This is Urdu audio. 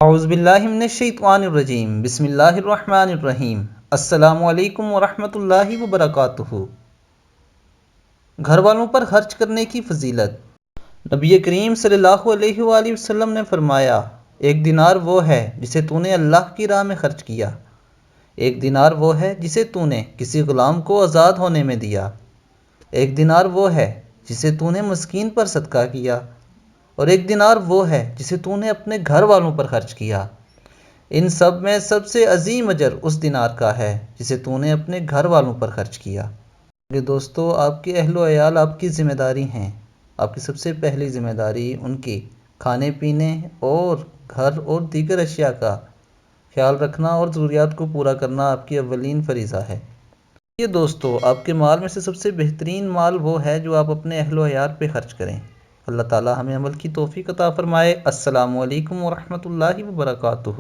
اعوذ باللہ من الشیطان الرجیم، بسم اللہ الرحمن الرحیم۔ السلام علیکم ورحمۃ اللہ وبرکاتہ۔ گھر والوں پر خرچ کرنے کی فضیلت۔ نبی کریم صلی اللہ علیہ وآلہ وسلم نے فرمایا، ایک دینار وہ ہے جسے تو نے اللہ کی راہ میں خرچ کیا، ایک دینار وہ ہے جسے تو نے کسی غلام کو آزاد ہونے میں دیا، ایک دینار وہ ہے جسے تو نے مسکین پر صدقہ کیا، اور ایک دینار وہ ہے جسے تو نے اپنے گھر والوں پر خرچ کیا۔ ان سب میں سب سے عظیم اجر اس دینار کا ہے جسے تو نے اپنے گھر والوں پر خرچ کیا۔ میرے دوستو، آپ کے اہل و عیال آپ کی ذمہ داری ہیں۔ آپ کی سب سے پہلی ذمہ داری ان کی کھانے پینے اور گھر اور دیگر اشیاء کا خیال رکھنا اور ضروریات کو پورا کرنا آپ کی اولین فریضہ ہے۔ یہ دوستو، آپ کے مال میں سے سب سے بہترین مال وہ ہے جو آپ اپنے اہل و عیال پہ خرچ کریں۔ اللہ تعالی ہمیں عمل کی توفیق عطا فرمائے۔ السلام علیکم ورحمۃ اللہ وبرکاتہ۔